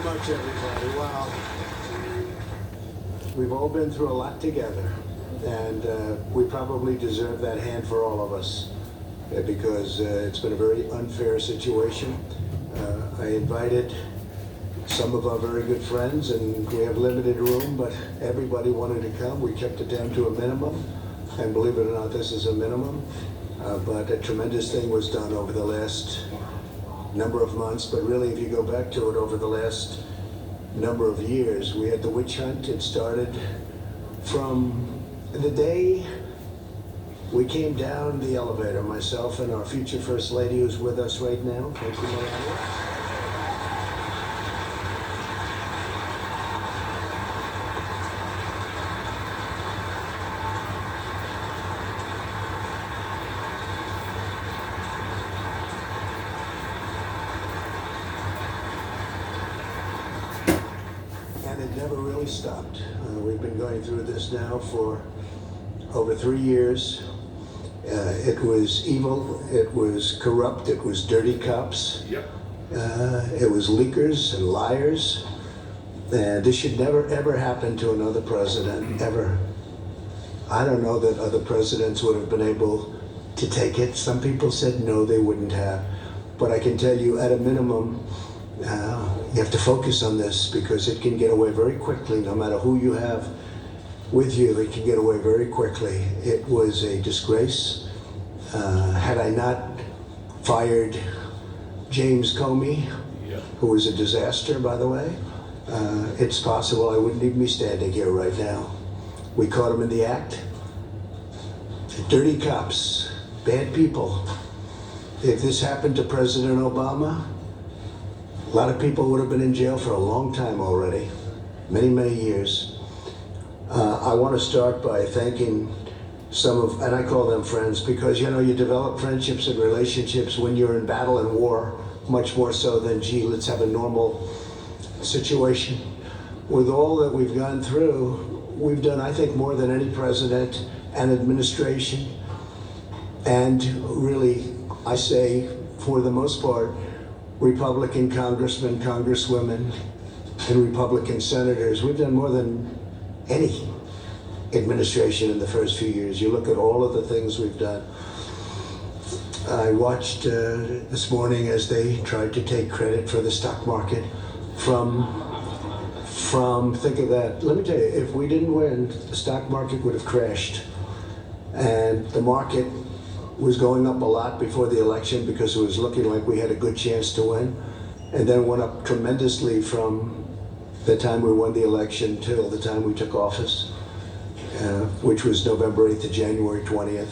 much, everybody. Wow. We've all been through a lot together, and we probably deserve that hand for all of us because it's been a very unfair situation. I invited some of our very good friends, and we have limited room, but everybody wanted to come. We kept it down to a minimum, and believe it or not, this is a minimum. But a tremendous thing was done over the last number of months, but really if you go back to it over the last number of years, we had the witch hunt. It started from the day we came down the elevator, myself and our future First Lady who's with us right now. Thank you, Melania. And it never really stopped. We've been going through this now for over 3 years. It was evil, it was corrupt, it was dirty cops. Yep. It was leakers and liars. And this should never ever happen to another president, ever. I don't know that other presidents would have been able to take it. Some people said no, they wouldn't have. But I can tell you, at a minimum, you have to focus on this because it can get away very quickly. No matter who you have with you, it can get away very quickly. It was a disgrace. Had I not fired James Comey, who was a disaster, by the way, it's possible I wouldn't even be standing here right now. We caught him in the act. Dirty cops, bad people. If this happened to President Obama, a lot of people would have been in jail for a long time already, many, many years. I want to start by thanking some of, and I call them friends, because you know, you develop friendships and relationships when you're in battle and war, much more so than, gee, let's have a normal situation. With all that we've gone through, we've done, I think, more than any president and administration. And really, I say, for the most part, Republican congressmen, congresswomen, and Republican senators. We've done more than any administration in the first few years. You look at all of the things we've done. I watched this morning as they tried to take credit for the stock market from think of that. Let me tell you, if we didn't win, the stock market would have crashed. And the market was going up a lot before the election because it was looking like we had a good chance to win, and then went up tremendously from the time we won the election till the time we took office, which was November 8th to January 20th.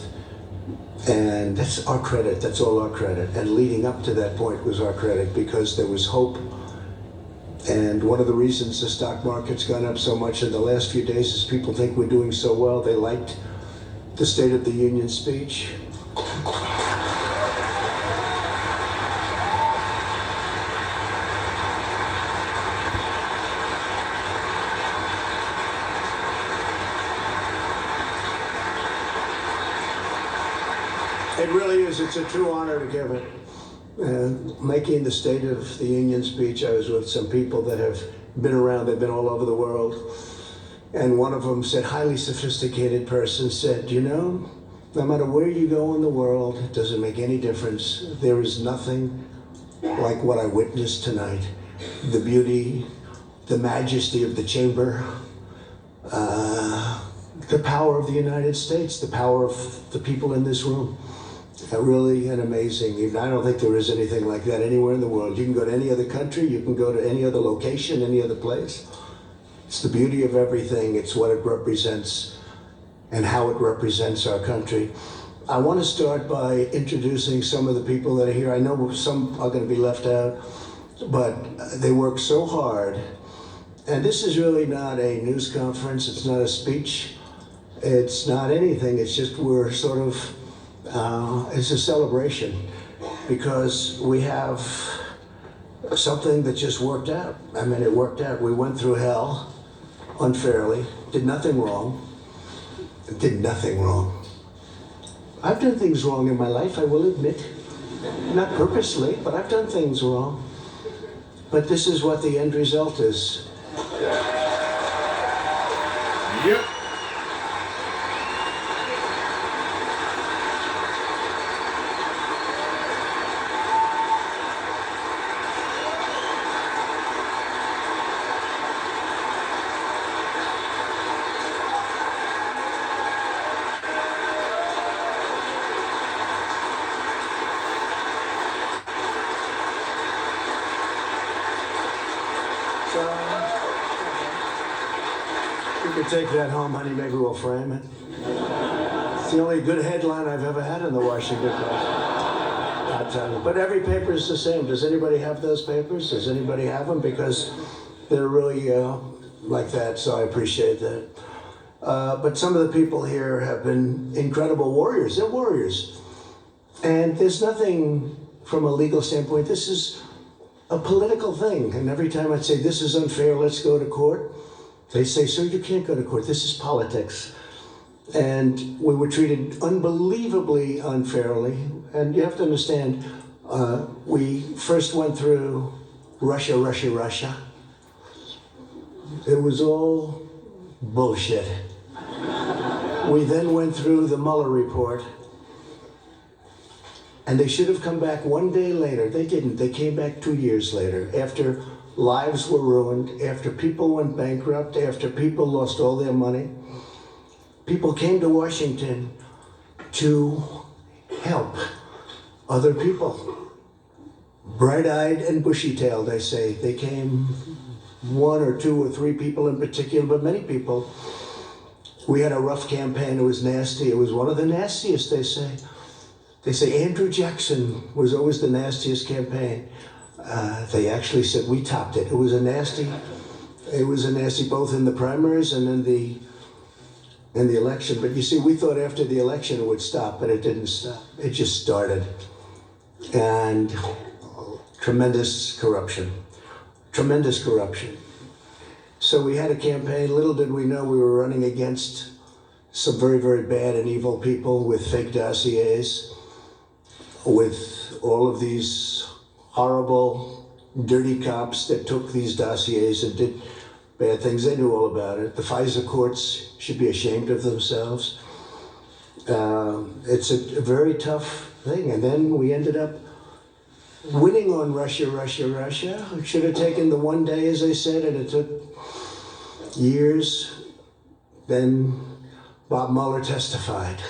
And that's our credit, that's all our credit. And leading up to that point was our credit because there was hope. And one of the reasons the stock market's gone up so much in the last few days is people think we're doing so well. They liked the State of the Union speech. It really is. It's a true honor to give it. Making the State of the Union speech, I was with some people that have been around. They've been all over the world. And one of them said, highly sophisticated person said, you know, no matter where you go in the world, it doesn't make any difference. There is nothing like what I witnessed tonight. The beauty, the majesty of the chamber, the power of the United States, the power of the people in this room. Really an amazing, I don't think there is anything like that anywhere in the world. You can go to any other country, you can go to any other location, any other place. It's the beauty of everything. It's what it represents and how it represents our country. I want to start by introducing some of the people that are here. I know some are going to be left out, but they work so hard. And this is really not a news conference. It's not a speech. It's not anything. It's just we're sort of, it's a celebration because we have something that just worked out. I mean, it worked out. We went through hell unfairly, did nothing wrong. Did nothing wrong. I've done things wrong in my life, I will admit. Not purposely, but I've done things wrong. But this is what the end result is. Yep. You can take that home, honey. Maybe we'll frame it. It's the only good headline I've ever had in the Washington Post. I'll tell you. But every paper is the same. Does anybody have those papers? Does anybody have them? Because they're really like that, so I appreciate that. But some of the people here have been incredible warriors. They're warriors. And there's nothing from a legal standpoint. This is a political thing. And every time I'd say, this is unfair, let's go to court, they say, sir, you can't go to court. This is politics. And we were treated unbelievably unfairly. And you have to understand, we first went through Russia. It was all bullshit. We then went through the Mueller report. And they should have come back one day later. They didn't. They came back 2 years later, after lives were ruined, after people went bankrupt, after people lost all their money. People came to Washington to help other people. Bright-eyed and bushy-tailed, I say. They came, 1 or 2 or 3 people in particular, but many people. We had a rough campaign. It was nasty. It was one of the nastiest, they say. They say Andrew Jackson was always the nastiest campaign. They actually said we topped it. It was a nasty both in the primaries and in the election. But you see, we thought after the election it would stop, but it didn't stop. It just started. And tremendous corruption. So we had a campaign. Little did we know we were running against some very, very bad and evil people with fake dossiers, with all of these horrible, dirty cops that took these dossiers and did bad things. They knew all about it. The FISA courts should be ashamed of themselves. It's a very tough thing. And then we ended up winning on Russia. It should have taken the one day, as I said, and it took years. Then Bob Mueller testified.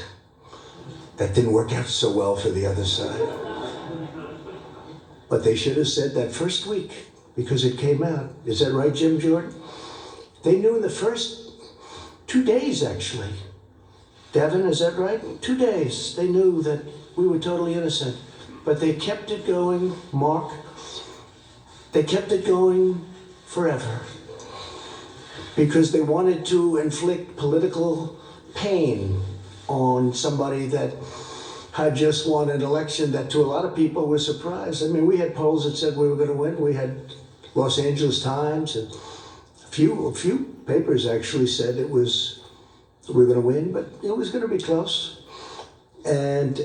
That didn't work out so well for the other side. But they should have said that first week, because it came out. Is that right, Jim Jordan? They knew in the first 2 days, actually. Devin, is that right? 2 days. They knew that we were totally innocent. But they kept it going, Mark. They kept it going forever. Because they wanted to inflict political pain on somebody that had just won an election that to a lot of people was surprised. I mean, we had polls that said we were going to win. We had Los Angeles Times and a few papers actually said we were going to win, but it was going to be close. And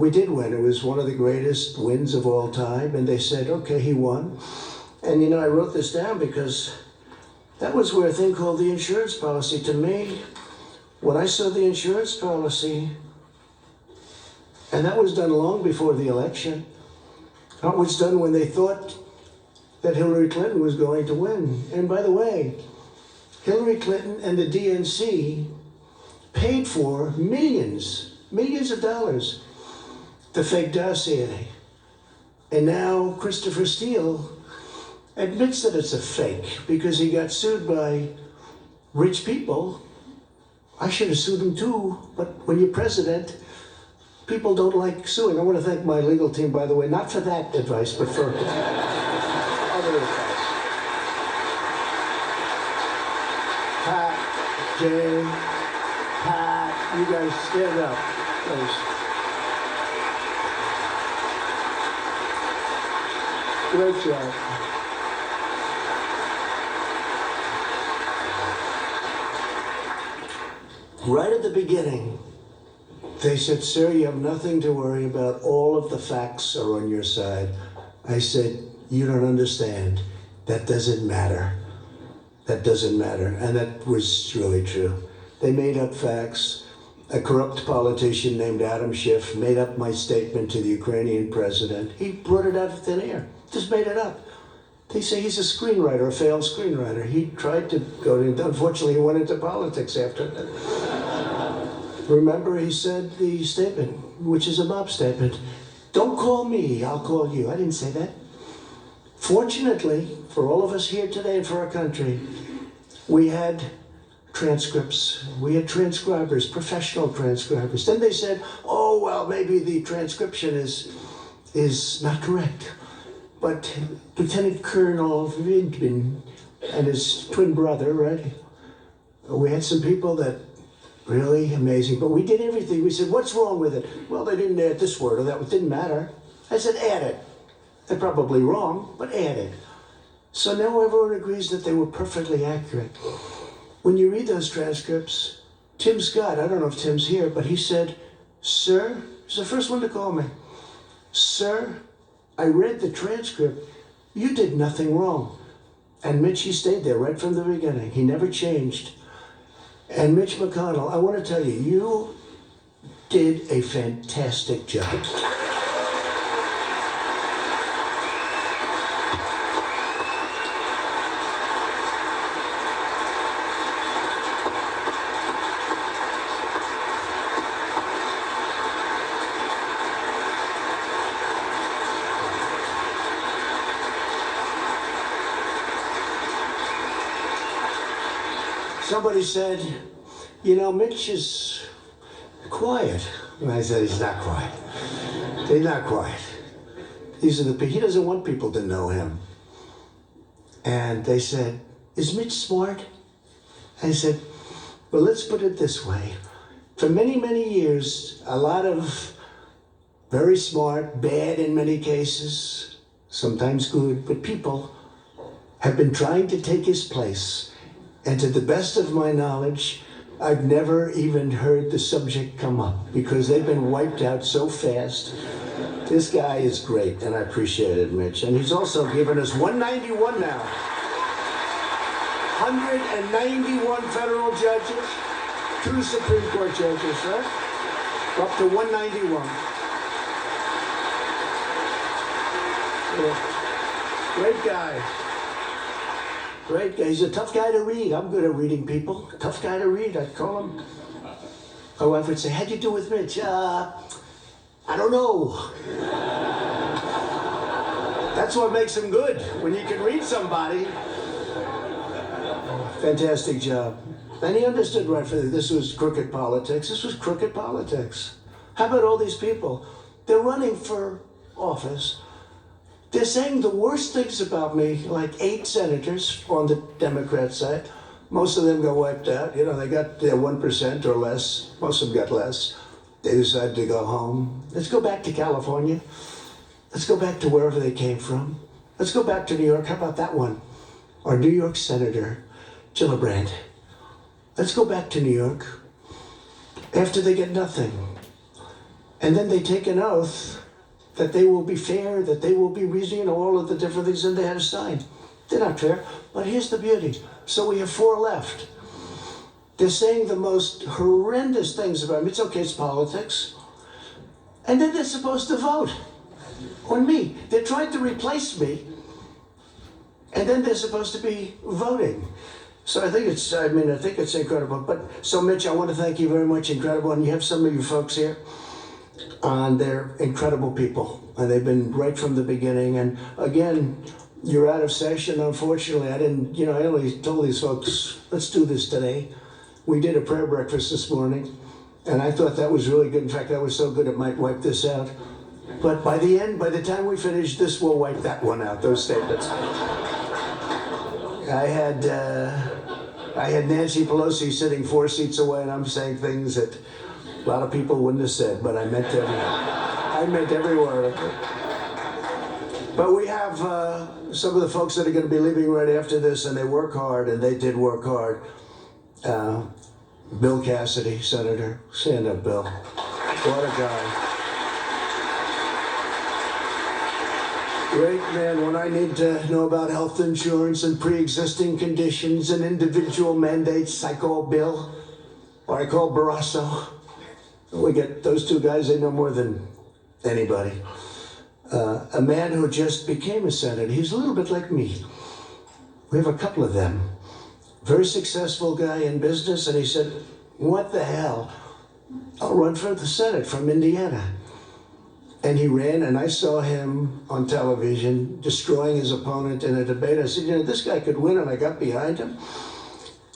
we did win. It was one of the greatest wins of all time. And they said, okay, he won. And you know, I wrote this down because that was where a thing called the insurance policy, to me, when I saw the insurance policy, and that was done long before the election, that was done when they thought that Hillary Clinton was going to win. And by the way, Hillary Clinton and the DNC paid for millions of dollars, the fake dossier. And now Christopher Steele admits that it's a fake because he got sued by rich people. I should have sued him too, but when you're president, people don't like suing. I want to thank my legal team, by the way, not for that advice, but for other advice. Pat, Jay, Pat, you guys stand up, please. Great job. Right at the beginning, they said, sir, you have nothing to worry about. All of the facts are on your side. I said, you don't understand. That doesn't matter. That doesn't matter. And that was really true. They made up facts. A corrupt politician named Adam Schiff made up my statement to the Ukrainian president. He brought it out of thin air, just made it up. They say he's a screenwriter, a failed screenwriter. He tried to go to, unfortunately, he went into politics after that. Remember, he said the statement, which is a mob statement, "Don't call me, I'll call you." I didn't say that. Fortunately, for all of us here today and for our country, we had transcripts. We had transcribers, professional transcribers. Then they said, oh, well, maybe the transcription is not correct. But Lieutenant Colonel Vidman and his twin brother, right? We had some people that really amazing, but we did everything. We said, what's wrong with it? Well, they didn't add this word or that, it didn't matter. I said, add it. They're probably wrong, but add it. So now everyone agrees that they were perfectly accurate. When you read those transcripts, Tim Scott, I don't know if Tim's here, but he said, sir, he's the first one to call me. Sir, I read the transcript. You did nothing wrong. And Mitch, he stayed there right from the beginning. He never changed. And Mitch McConnell, I want to tell you, you did a fantastic job. Somebody said, you know, Mitch is quiet. And I said, he's not quiet. He's not quiet. These are the people, he doesn't want people to know him. And they said, is Mitch smart? I said, well, let's put it this way. For many, many years, a lot of very smart, bad in many cases, sometimes good, but people have been trying to take his place. And to the best of my knowledge, I've never even heard the subject come up because they've been wiped out so fast. This guy is great, and I appreciate it, Mitch. And he's also given us 191 now. 191 federal judges, 2 Supreme Court judges, right? We're up to 191. Yeah. Great guy. Great guy. He's a tough guy to read. I'm good at reading people. Tough guy to read, I'd call him. My wife would say, how'd you do with Mitch? I don't know. That's what makes him good, when you can read somebody. Fantastic job. And he understood right from this was crooked politics. This was crooked politics. How about all these people? They're running for office. They're saying the worst things about me, like 8 senators on the Democrat side. Most of them got wiped out. You know, they got their 1% or less. Most of them got less. They decided to go home. Let's go back to California. Let's go back to wherever they came from. Let's go back to New York. How about that one? Our New York Senator, Gillibrand. Let's go back to New York after they get nothing. And then they take an oath that they will be fair, that they will be reasonable, all of the different things that they had to sign. They're not fair, but here's the beauty. So we have 4 left. They're saying the most horrendous things about me. It's okay, it's politics. And then they're supposed to vote on me. They're trying to replace me, and then they're supposed to be voting. So I think it's incredible. But so Mitch, I want to thank you very much, incredible. And you have some of you folks here. And they're incredible people, and they've been right from the beginning. And again, you're out of session. Unfortunately, I only told these folks, let's do this today. We did a prayer breakfast this morning, and I thought that was really good. In fact, that was so good it might wipe this out. But by the time we finish, this will wipe that one out, those statements. I had Nancy Pelosi sitting 4 seats away, and I'm saying things that a lot of people wouldn't have said, but I meant every word of it. But we have some of the folks that are going to be leaving right after this, and they work hard, and they did work hard. Bill Cassidy, Senator. Stand up, Bill. What a guy. Great man. When I need to know about health insurance and pre-existing conditions and individual mandates, I call Bill or I call Barrasso. We get those two guys, they know more than anybody. A man who just became a senator. He's a little bit like me. We have a couple of them. Very successful guy in business, and he said, what the hell? I'll run for the Senate from Indiana. And he ran, and I saw him on television destroying his opponent in a debate. I said, you know, this guy could win, and I got behind him.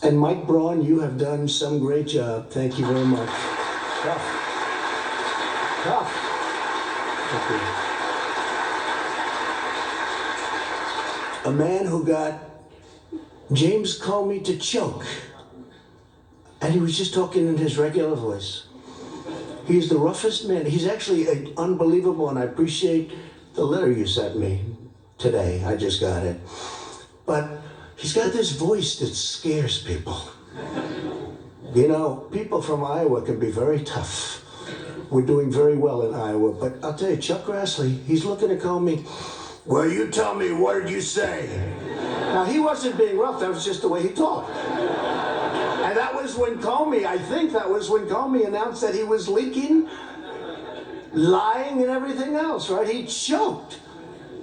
And Mike Braun, you have done some great job. Thank you very much. Tough. Tough. Thank you. A man who got James Comey to choke, and he was just talking in his regular voice. He's the roughest man. He's actually unbelievable, and I appreciate the letter you sent me today. I just got it. But he's got this voice that scares people. You know, people from Iowa can be very tough. We're doing very well in Iowa, but I'll tell you, Chuck Grassley, he's looking at Comey. Well, you tell me, what did you say? Now, he wasn't being rough. That was just the way he talked. And that was when Comey, I think that was when Comey announced that he was leaking, lying, and everything else, right? He choked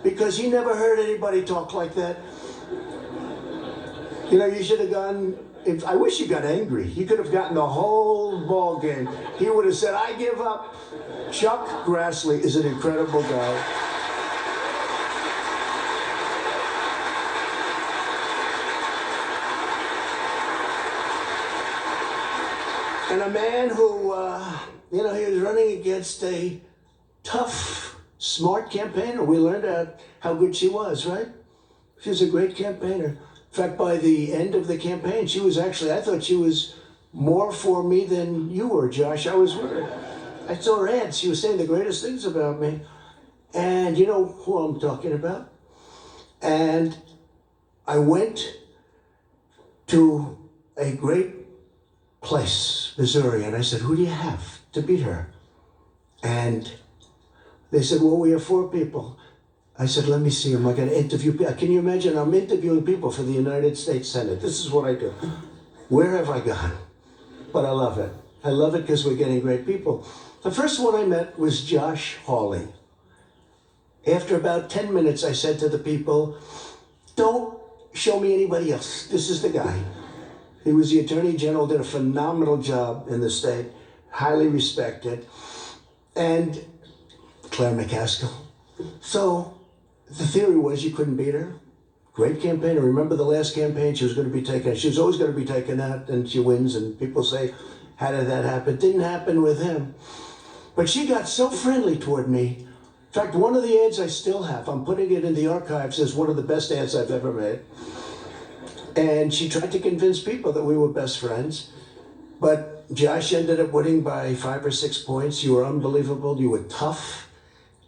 because he never heard anybody talk like that. You know, you should have gone, I wish you got angry. You could have gotten the whole ball game. He would have said, I give up. Chuck Grassley is an incredible guy. And a man who, you know, he was running against a tough, smart campaigner. We learned how good she was, right? She was a great campaigner. In fact, by the end of the campaign, she was actually, I thought she was more for me than you were, Josh. I was worried. I saw her ads. She was saying the greatest things about me. And you know who I'm talking about? And I went to a great place, Missouri, and I said, who do you have to beat her? And they said, well, we have 4 people. I said, let me see them. I got to interview people. Can you imagine? I'm interviewing people for the United States Senate. This is what I do. Where have I gone? But I love it. I love it because we're getting great people. The first one I met was Josh Hawley. After about 10 minutes, I said to the people, don't show me anybody else. This is the guy. He was the Attorney General, did a phenomenal job in the state, highly respected, and Claire McCaskill. So the theory was you couldn't beat her. Great campaigner. Remember the last campaign, she was going to be taken, she was always going to be taken out, and she wins, and people say, how did that happen? Didn't happen with him. But she got so friendly toward me. In fact, one of the ads I still have, I'm putting it in the archives as one of the best ads I've ever made. And she tried to convince people that we were best friends. But Josh ended up winning by 5 or 6 points. You were unbelievable. You were tough.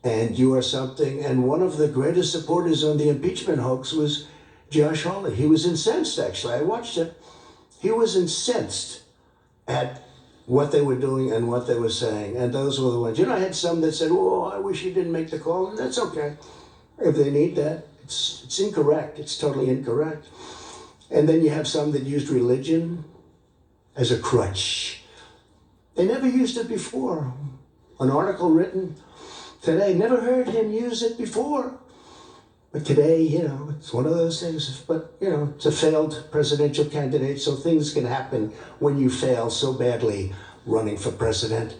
And you are something. And one of the greatest supporters on the impeachment hoax was Josh Hawley. He was incensed, actually. I watched it. He was incensed at what they were doing and what they were saying. And those were the ones. You know, I had some that said, oh, I wish you didn't make the call. And that's okay. If they need that, it's incorrect. It's totally incorrect. And then you have some that used religion as a crutch. They never used it before. An article written today, never heard him use it before. But today, you know, it's one of those things. But, you know, it's a failed presidential candidate, so things can happen when you fail so badly running for president.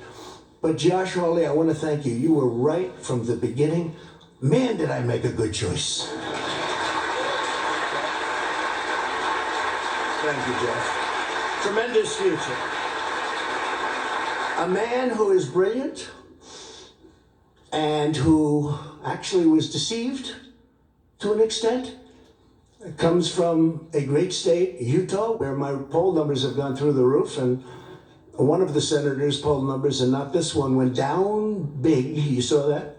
But Josh Hawley, I want to thank you. You were right from the beginning. Man, did I make a good choice. Thank you, Jeff. Tremendous future. A man who is brilliant and who actually was deceived to an extent. It comes from a great state, Utah, where my poll numbers have gone through the roof, and one of the senators' poll numbers, and not this one, went down big. You saw that?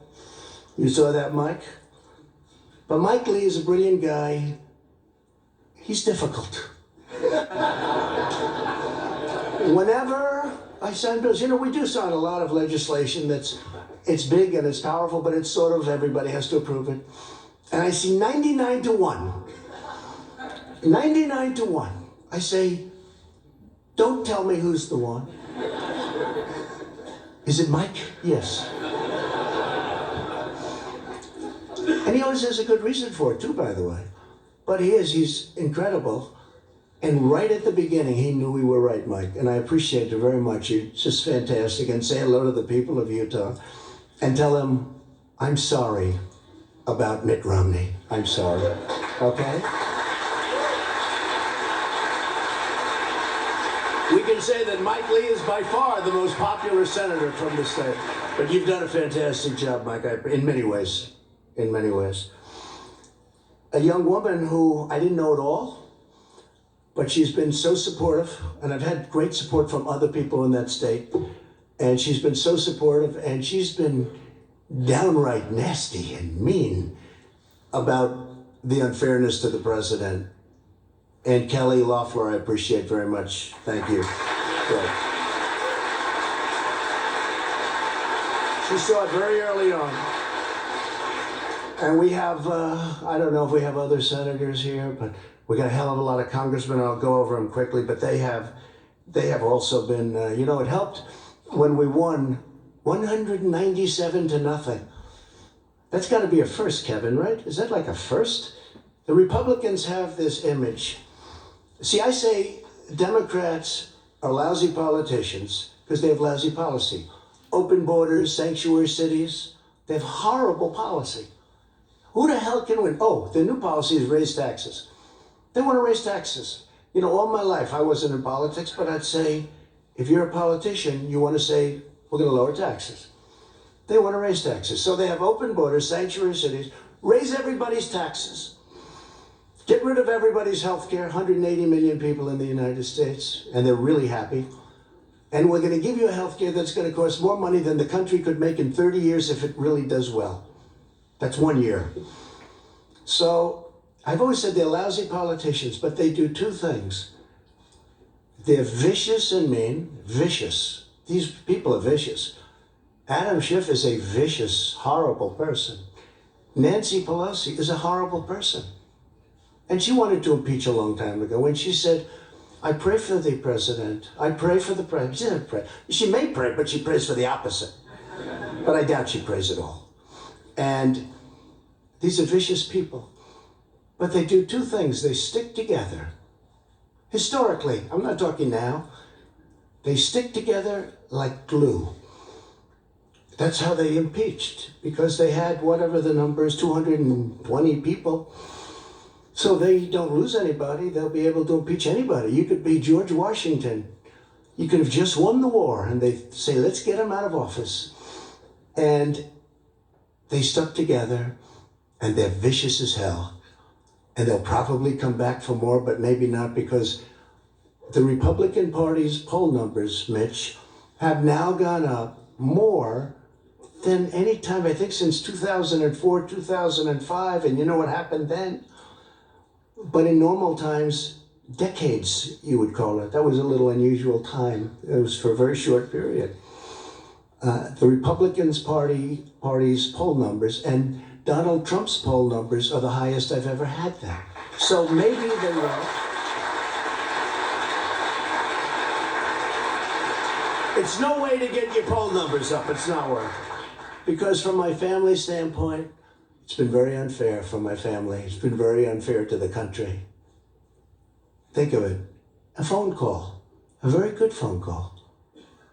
You saw that, Mike? But Mike Lee is a brilliant guy. He's difficult. Whenever I sign bills, you know, we do sign a lot of legislation it's big and it's powerful, but it's sort of everybody has to approve it. and I see 99 to 1. 99 to 1. I say, don't tell me who's the one. Is it Mike? Yes. And he always has a good reason for it too, by the way. But he's incredible. And right at the beginning, he knew we were right, Mike. And I appreciate it very much. You're just fantastic. And say hello to the people of Utah and tell them, I'm sorry about Mitt Romney. I'm sorry. Okay? We can say that Mike Lee is by far the most popular senator from the state. But you've done a fantastic job, Mike, in many ways. In many ways. A young woman who I didn't know at all, but she's been so supportive, and I've had great support from other people in that state, and she's been so supportive, and she's been downright nasty and mean about the unfairness to the president. And Kelly Loeffler, I appreciate very much. Thank you. Great. She saw it very early on. And we have, I don't know if we have other senators here, but we got a hell of a lot of congressmen. I'll go over them quickly, but they have also been, it helped when we won 197 to nothing. That's got to be a first, Kevin, right? Is that like a first? The Republicans have this image. See, I say Democrats are lousy politicians because they have lousy policy. Open borders, sanctuary cities, they have horrible policy. Who the hell can win? Oh, the new policy is raise taxes. They want to raise taxes. All my life I wasn't in politics, but I'd say, if you're a politician, you want to say, we're going to lower taxes. They want to raise taxes. So they have open borders, sanctuary cities, raise everybody's taxes. Get rid of everybody's health care, 180 million people in the United States, and they're really happy. And we're going to give you a health care that's going to cost more money than the country could make in 30 years if it really does well. That's 1 year. So I've always said they're lousy politicians, but they do two things. They're vicious and mean. Vicious. These people are vicious. Adam Schiff is a vicious, horrible person. Nancy Pelosi is a horrible person. And she wanted to impeach a long time ago when she said, I pray for the president. I pray for the president. She didn't pray. She may pray, but she prays for the opposite. But I doubt she prays at all. And these are vicious people. But they do two things. They stick together. Historically, I'm not talking now. They stick together like glue. That's how they impeached, because they had whatever the number is, 220 people. So they don't lose anybody. They'll be able to impeach anybody. You could be George Washington. You could have just won the war, and they say, let's get him out of office. And they stuck together, and they're vicious as hell. And they'll probably come back for more, but maybe not, because the Republican Party's poll numbers, Mitch, have now gone up more than any time, I think, since 2004, 2005. And you know what happened then? But in normal times, decades, you would call it. That was a little unusual time. It was for a very short period. The Republicans Party's poll numbers and Donald Trump's poll numbers are the highest I've ever had them. So maybe they will. It's no way to get your poll numbers up. It's not working. Because from my family standpoint, it's been very unfair for my family. It's been very unfair to the country. Think of it. A phone call. A very good phone call.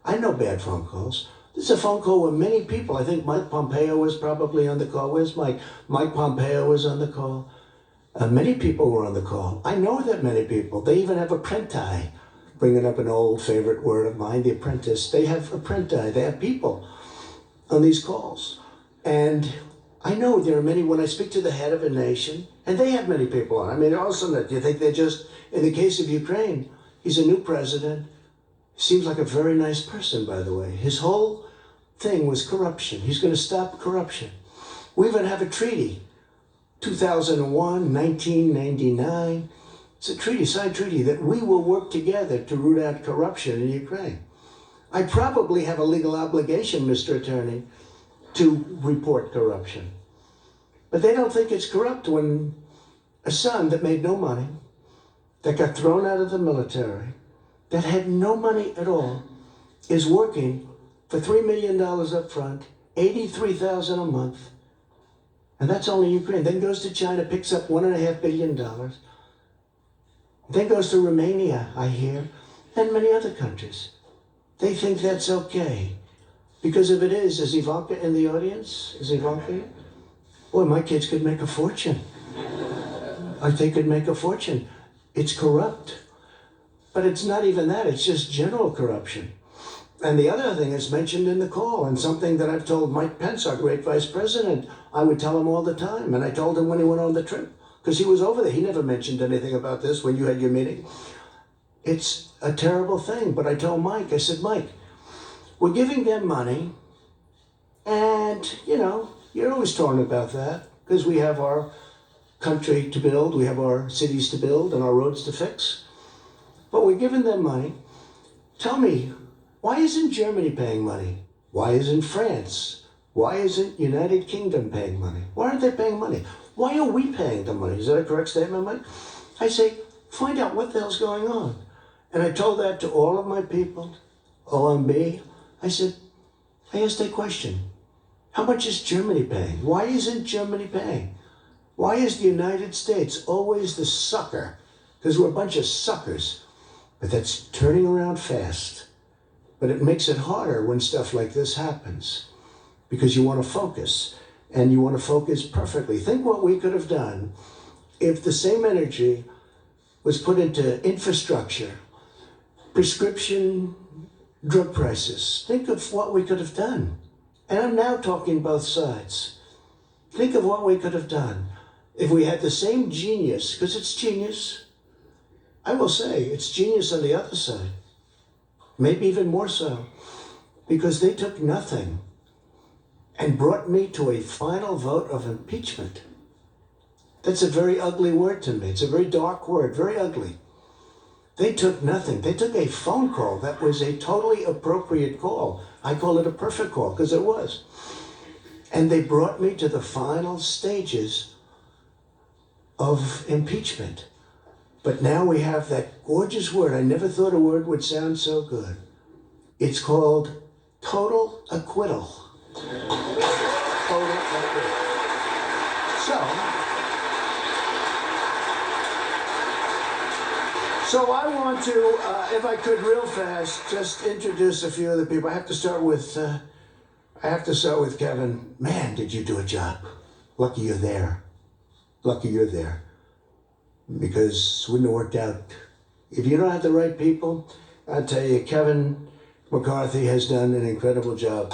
I know bad phone calls. This is a phone call with many people. I think Mike Pompeo was probably on the call. Where's Mike? Mike Pompeo was on the call. Many people were on the call. I know that many people. They even have apprenti. Bringing up an old favorite word of mine, the apprentice. They have apprenti. They have people on these calls. And I know there are many, when I speak to the head of a nation, and they have many people on. I mean, also, do you think they're just, in the case of Ukraine, he's a new president. Seems like a very nice person, by the way. His whole thing was corruption. He's going to stop corruption. We even have a treaty, 2001, 1999. It's a treaty, signed treaty, that we will work together to root out corruption in Ukraine. I probably have a legal obligation, Mr. Attorney, to report corruption. But they don't think it's corrupt when a son that made no money, that got thrown out of the military, that had no money at all, is working for $3 million up front, $83,000 a month, and that's only Ukraine. Then goes to China, picks up $1.5 billion. Then goes to Romania, I hear, and many other countries. They think that's okay. Because if it is Ivanka in the audience? Is Ivanka here? Boy, my kids could make a fortune. They could make a fortune. It's corrupt. But it's not even that, it's just general corruption. And the other thing is mentioned in the call, and something that I've told Mike Pence, our great vice president, I would tell him all the time. And I told him when he went on the trip, because he was over there. He never mentioned anything about this when you had your meeting. It's a terrible thing. But I told Mike, I said, Mike, we're giving them money, and, you're always talking about that, because we have our country to build, we have our cities to build, and our roads to fix. But we're giving them money. Tell me, why isn't Germany paying money? Why isn't France? Why isn't United Kingdom paying money? Why aren't they paying money? Why are we paying the money? Is that a correct statement, Mike? I say, find out what the hell's going on. And I told that to all of my people, OMB. I said, I asked a question. How much is Germany paying? Why isn't Germany paying? Why is the United States always the sucker? Because we're a bunch of suckers. But that's turning around fast. But it makes it harder when stuff like this happens. Because you want to focus. And you want to focus perfectly. Think what we could have done if the same energy was put into infrastructure, prescription drug prices. Think of what we could have done. And I'm now talking both sides. Think of what we could have done if we had the same genius, because it's genius. I will say it's genius on the other side. Maybe even more so, because they took nothing and brought me to a final vote of impeachment. That's a very ugly word to me. It's a very dark word, very ugly. They took nothing. They took a phone call that was a totally appropriate call. I call it a perfect call, because it was. And they brought me to the final stages of impeachment. But now we have that gorgeous word. I never thought a word would sound so good. It's called total acquittal. Total acquittal. So I want to, if I could real fast, just introduce a few of the people. I have to start with Kevin. Man, did you do a job. Lucky you're there. Lucky you're there. Because it wouldn't have worked out. If you don't have the right people, I'll tell you, Kevin McCarthy has done an incredible job.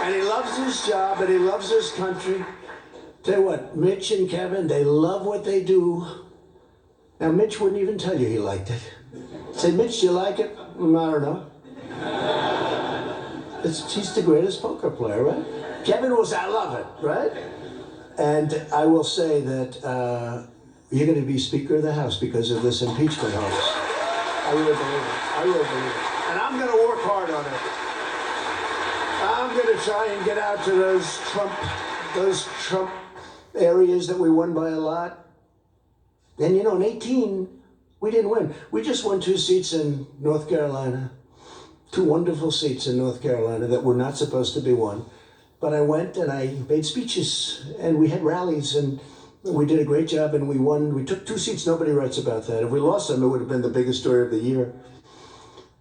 And he loves his job, and he loves his country. Tell you what, Mitch and Kevin, they love what they do. Now, Mitch wouldn't even tell you he liked it. Say, Mitch, do you like it? I don't know. He's the greatest poker player, right? Kevin will say, I love it, right? And I will say that you're going to be Speaker of the House because of this impeachment hoax. I really believe it. I really believe it. And I'm going to work hard on it. I'm going to try and get out to those Trump areas that we won by a lot. And in 18, we didn't win. We just won 2 seats in North Carolina. 2 wonderful seats in North Carolina that were not supposed to be won. But I went and I made speeches and we had rallies and we did a great job and we won. We took 2 seats. Nobody writes about that. If we lost them, it would have been the biggest story of the year.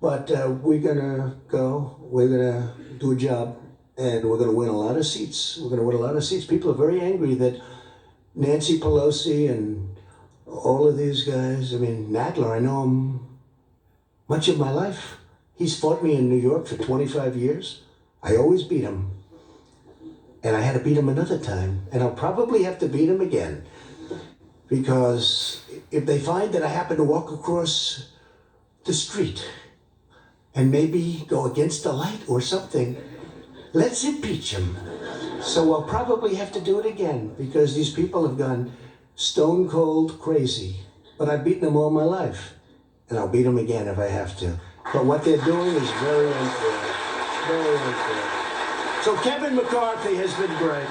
But we're going to go. We're going to do a job and we're going to win a lot of seats. We're going to win a lot of seats. People are very angry that Nancy Pelosi and all of these guys, I mean, Nadler, I know him much of my life. He's fought me in New York for 25 years. I always beat him. And I had to beat him another time. And I'll probably have to beat him again. Because if they find that I happen to walk across the street and maybe go against the light or something, let's impeach him. So I'll probably have to do it again because these people have gone stone cold crazy. But I've beaten them all my life. And I'll beat them again if I have to. But what they're doing is very unfair. Very unfair. So Kevin McCarthy has been great.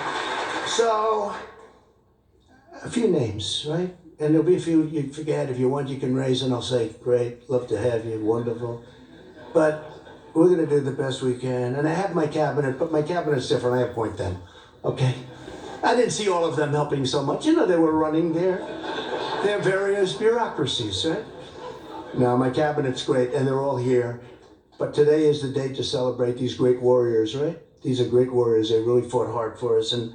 So, a few names, right? And there'll be a few you forget. If you want, you can raise, and I'll say, great, love to have you, wonderful. But we're going to do the best we can. And I have my cabinet, but my cabinet's different. I appoint them, okay? I didn't see all of them helping so much. You know, they were running their various bureaucracies, right? Now, my cabinet's great, and they're all here. But today is the day to celebrate these great warriors, right? These are great warriors. They really fought hard for us. And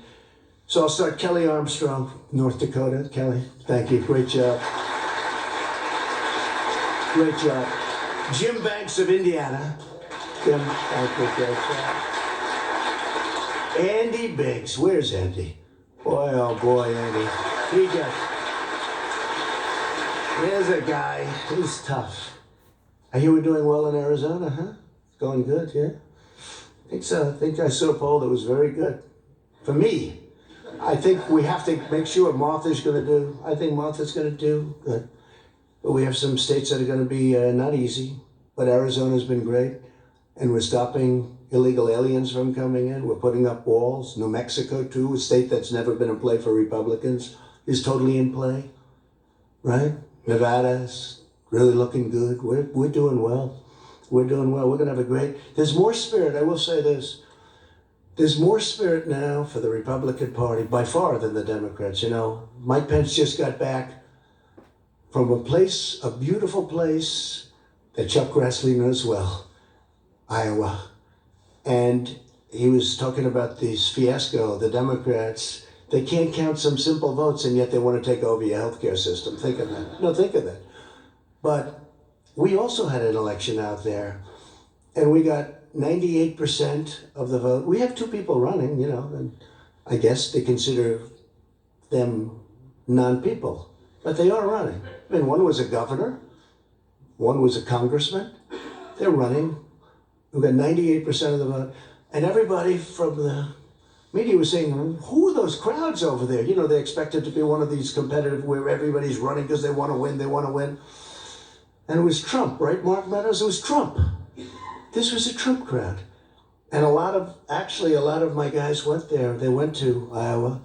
so I'll start Kelly Armstrong, North Dakota. Kelly, thank you. Great job. Great job. Jim Banks of Indiana. Jim, thank you. Great job. Andy Biggs. Where's Andy? Boy, oh boy, Andy. There's a guy who's tough. I hear we're doing well in Arizona, huh? Going good, yeah? I think so. I think I saw a poll that was very good. For me. I think we have to make sure Martha's going to do, I think Martha's going to do good. But we have some states that are going to be not easy. But Arizona's been great. And we're stopping illegal aliens from coming in. We're putting up walls. New Mexico, too, a state that's never been in play for Republicans, is totally in play, right? Nevada's really looking good. We're doing well. We're doing well. We're going to have a great... There's more spirit, I will say this. There's more spirit now for the Republican Party, by far, than the Democrats. You know, Mike Pence just got back from a beautiful place that Chuck Grassley knows well, Iowa. And he was talking about this fiasco, the Democrats. They can't count some simple votes, and yet they want to take over your healthcare system. Think of that. No, think of that. But we also had an election out there, and we got 98% of the vote. We have two people running, you know, and I guess they consider them non-people, but they are running. I mean, one was a governor, one was a congressman. They're running. We've got 98% of the vote. And everybody from the media was saying, who are those crowds over there? You know, they expect it to be one of these competitive where everybody's running because they want to win, And it was Trump, right, Mark Meadows? It was Trump. This was a Trump crowd. And a lot of my guys went there. They went to Iowa,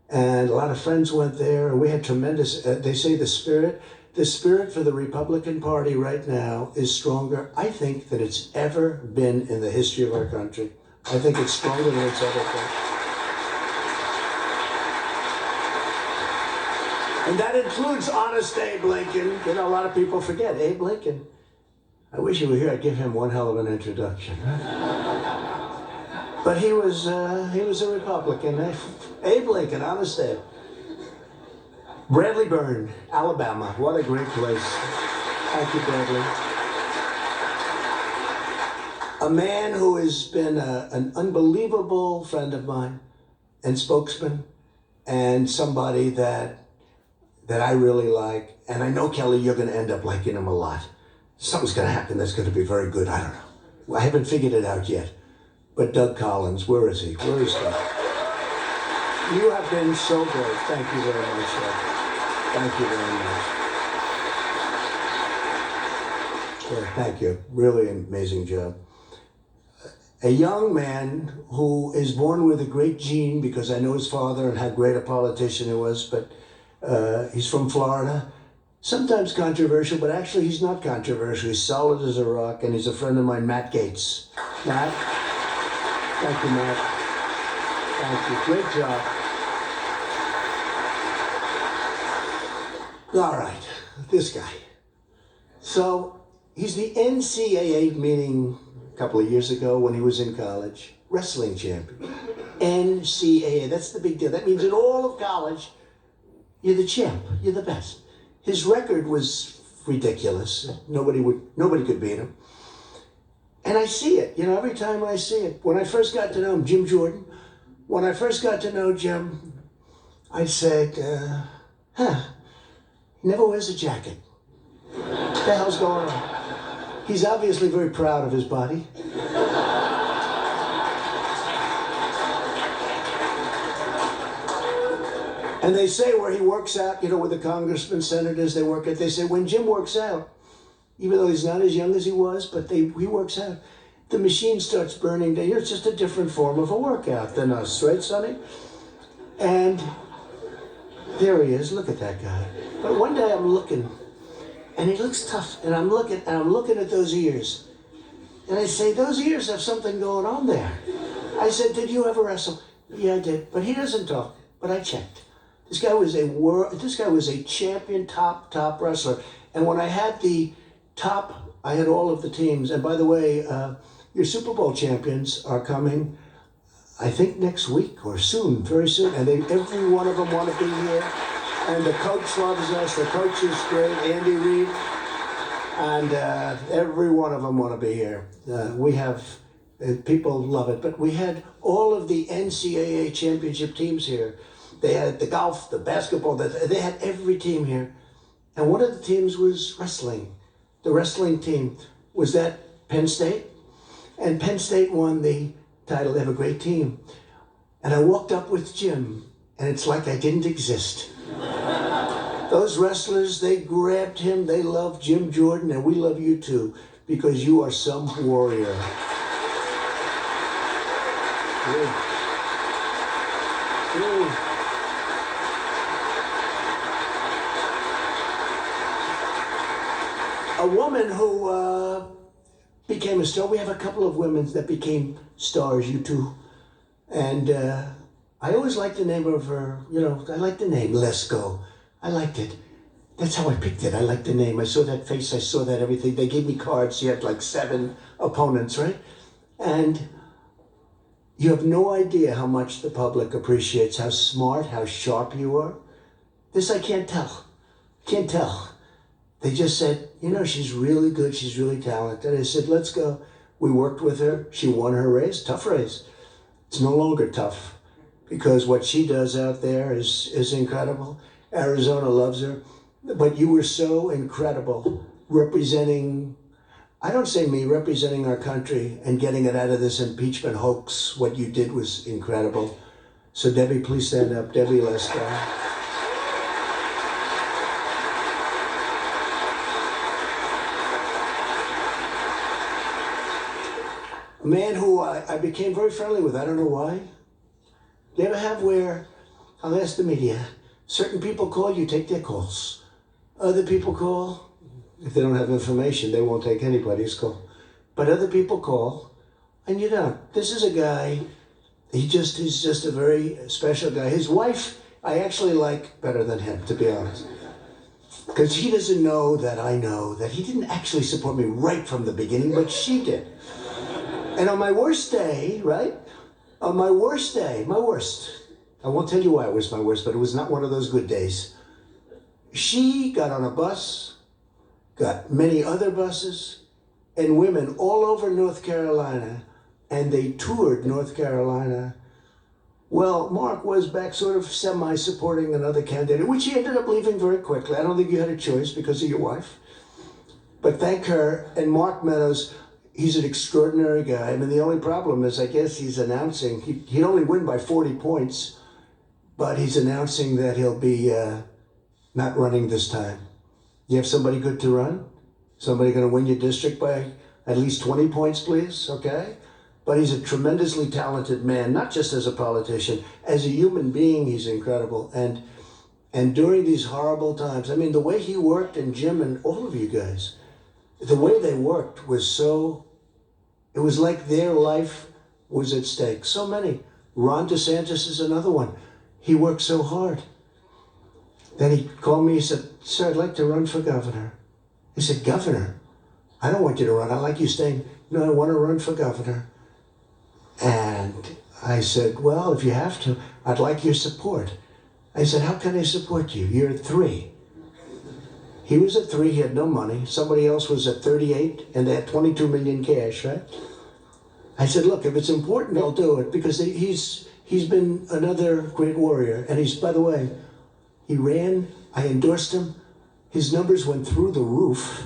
and a lot of friends went there, and we had tremendous, they say the spirit for the Republican Party right now is stronger, I think, than it's ever been in the history of our country. I think it's stronger than it's ever been. And that includes honest Abe Lincoln. You know, a lot of people forget Abe Lincoln. I wish he were here. I'd give him one hell of an introduction. But he was a Republican. Abe Lincoln, honest Abe. Bradley Byrne, Alabama. What a great place. Thank you, Bradley. A man who has been an unbelievable friend of mine and spokesman, and somebody that I really like. And I know, Kelly, you're going to end up liking him a lot. Something's going to happen that's going to be very good. I don't know. I haven't figured it out yet. But Doug Collins, where is he? Where is Doug? You have been so good. Thank you very much, Doug. Thank you very much. Yeah, thank you. Really amazing job. A young man who is born with a great gene, because I know his father and how great a politician he was, but he's from Florida. Sometimes controversial, but actually he's not controversial. He's solid as a rock, and he's a friend of mine, Matt Gaetz. Matt? Thank you, Matt. Thank you. Great job. All right, this guy. So he's the NCAA meeting a couple of years ago when he was in college, wrestling champion. NCAA, that's the big deal. That means in all of college, you're the champ, you're the best. His record was ridiculous. Nobody could beat him. And I see it, you know, every time I see it. When I first got to know him, Jim Jordan, when I first got to know Jim, I'd say, he never wears a jacket. What the hell's going on? He's obviously very proud of his body. And they say where he works out, with the congressmen, senators, they work at, they say when Jim works out, even though he's not as young as he was, but he works out, the machine starts burning down. It's just a different form of a workout than us, right, Sonny? And there he is, look at that guy. But one day I'm looking, and he looks tough, and I'm looking at those ears. And I say, those ears have something going on there. I said, did you ever wrestle? Yeah, I did. But he doesn't talk, but I checked. This guy was a champion, top wrestler. And when I had I had all of the teams. And by the way, your Super Bowl champions are coming, I think next week or soon, very soon. And every one of them want to be here. And the coach loves us. The coach is great, Andy Reid. And every one of them want to be here. People love it. But we had all of the NCAA championship teams here. They had the golf, the basketball, they had every team here. And one of the teams was wrestling. The wrestling team was at Penn State. And Penn State won the title. They have a great team. And I walked up with Jim, and it's like I didn't exist. Those wrestlers, they grabbed him. They love Jim Jordan, and we love you too, because you are some warrior. Yeah. Yeah. A woman who became a star. We have a couple of women that became stars, you two. And I always liked the name of her, I liked the name, Lesko. I liked it. That's how I picked it. I liked the name. I saw that face. I saw that everything. They gave me cards. She had like 7 opponents, right? And you have no idea how much the public appreciates, how smart, how sharp you are. This I can't tell. Can't tell. They just said, she's really good. She's really talented. I said, let's go. We worked with her. She won her race, tough race. It's no longer tough because what she does out there is incredible. Arizona loves her. But you were so incredible representing, I don't say me, representing our country and getting it out of this impeachment hoax. What you did was incredible. So Debbie, please stand up. Debbie Lesko. A man who I became very friendly with. I don't know why. You ever have where, I'll ask the media, certain people call, you take their calls. Other people call, if they don't have information, they won't take anybody's call. But other people call, and you don't. This is a guy, he's just a very special guy. His wife, I actually like better than him, to be honest. Because he doesn't know that I know that he didn't actually support me right from the beginning, but she did. And on my worst day, right? On my worst day, my worst. I won't tell you why it was my worst, but it was not one of those good days. She got on a bus, got many other buses, and women all over North Carolina, and they toured North Carolina. Well, Mark was back sort of semi-supporting another candidate, which he ended up leaving very quickly. I don't think you had a choice because of your wife. But thank her, and Mark Meadows, he's an extraordinary guy. I mean, the only problem is, I guess he's announcing, he'd only win by 40 points, but he's announcing that he'll be not running this time. You have somebody good to run? Somebody going to win your district by at least 20 points, please? Okay? But he's a tremendously talented man, not just as a politician. As a human being, he's incredible. And during these horrible times, I mean, the way he worked, and Jim and all of you guys, the way they worked was it was like their life was at stake. So many. Ron DeSantis is another one. He worked so hard. Then he called me, he said, sir, I'd like to run for governor. He said, governor? I don't want you to run. I like you staying. No, I want to run for governor. And I said, well, if you have to, I'd like your support. I said, how can I support you? You're at 3. He was at 3, he had no money. Somebody else was at 38, and they had 22 million cash, right? I said, look, if it's important, I'll do it, because he's been another great warrior. And by the way, he ran, I endorsed him. His numbers went through the roof.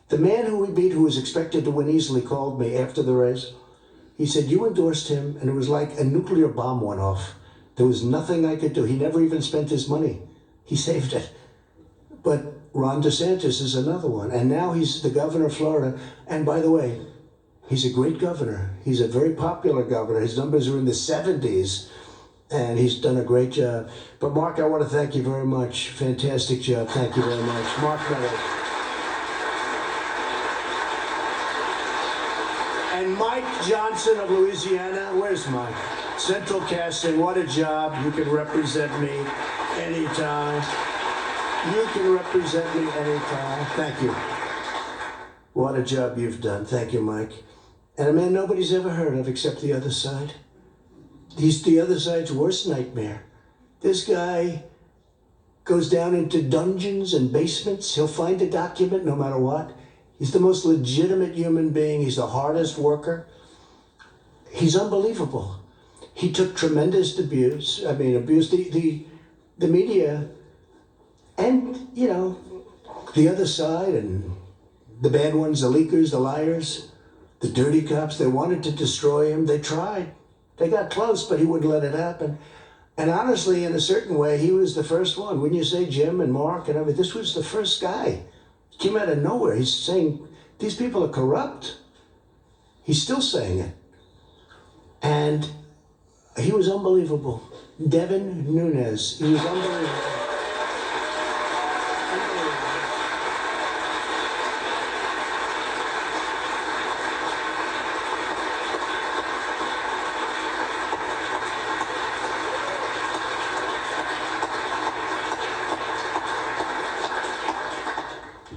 The man who we beat, who was expected to win easily, called me after the race. He said, you endorsed him, and it was like a nuclear bomb went off. There was nothing I could do. He never even spent his money. He saved it. But Ron DeSantis is another one. And now he's the governor of Florida. And by the way, he's a great governor. He's a very popular governor. His numbers are in the 70s. And he's done a great job. But Mark, I want to thank you very much. Fantastic job. Thank you very much. Mark Meadows. And Mike Johnson of Louisiana. Where's Mike? Central Casting, what a job. You can represent me anytime. You can represent me anytime. Thank you. What a job you've done. Thank you, Mike. And a man nobody's ever heard of except the other side. He's the other side's worst nightmare. This guy goes down into dungeons and basements. He'll find a document no matter what. He's the most legitimate human being. He's the hardest worker. He's unbelievable. He took tremendous abuse. The media and, the other side and the bad ones, the leakers, the liars, the dirty cops, they wanted to destroy him. They tried. They got close, but he wouldn't let it happen. And honestly, in a certain way, he was the first one. Wouldn't you say, Jim and Mark and everything? This was the first guy. He came out of nowhere. He's saying, these people are corrupt. He's still saying it. And he was unbelievable. Devin Nunes, he was unbelievable.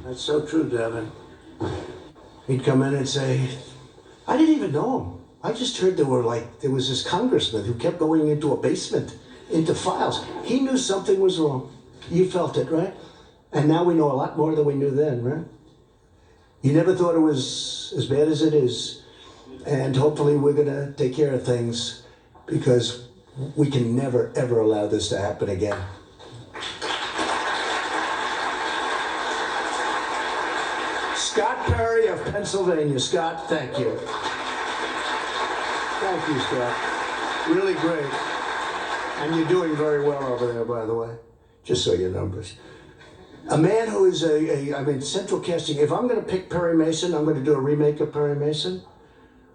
That's so true, Devin. He'd come in and say, I didn't even know him. I just heard there was this congressman who kept going into a basement, into files. He knew something was wrong. You felt it, right? And now we know a lot more than we knew then, right? You never thought it was as bad as it is. And hopefully we're going to take care of things because we can never, ever allow this to happen again. Scott Perry of Pennsylvania. Scott, thank you. Thank you, Scott. Really great. And you're doing very well over there, by the way, just so your numbers. A man who is central casting. If I'm going to pick Perry Mason, I'm going to do a remake of Perry Mason.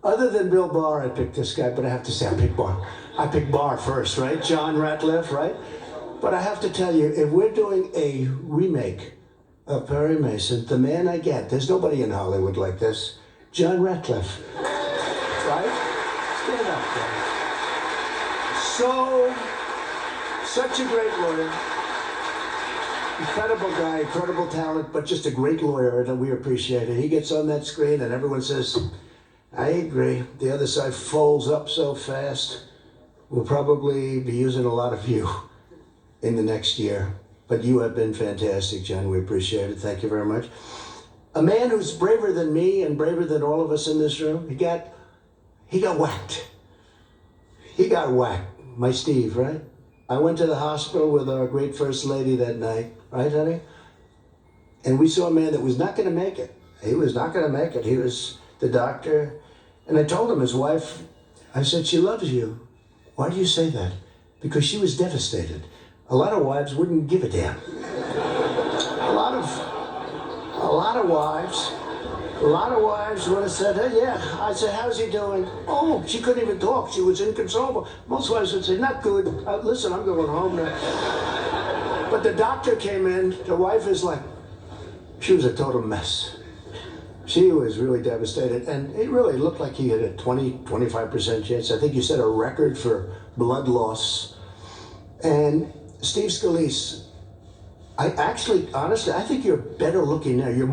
Other than Bill Barr, I picked this guy, but I have to say I picked Barr. I picked Barr first, right? John Ratcliffe, right? But I have to tell you, if we're doing a remake of Perry Mason, the man I get, there's nobody in Hollywood like this, John Ratcliffe, right? Stand up there. Such a great lawyer. Incredible guy, incredible talent, but just a great lawyer, and we appreciate it. He gets on that screen and everyone says, I agree. The other side folds up so fast. We'll probably be using a lot of you in the next year. But you have been fantastic, John. We appreciate it. Thank you very much. A man who's braver than me and braver than all of us in this room, he got whacked. He got whacked. My Steve, right? I went to the hospital with our great First Lady that night, right, honey? And we saw a man that was not going to make it. He was not going to make it. He was the doctor. And I told him, his wife, I said, she loves you. Why do you say that? Because she was devastated. A lot of wives wouldn't give a damn. A lot of wives would have said, hey, yeah. I said, how's he doing? Oh, she couldn't even talk. She was inconsolable. Most wives would say, not good. Listen, I'm going home now. But the doctor came in. The wife is like, she was a total mess. She was really devastated. And it really looked like he had a 25% chance. I think you set a record for blood loss. And Steve Scalise, honestly, I think you're better looking now. You're more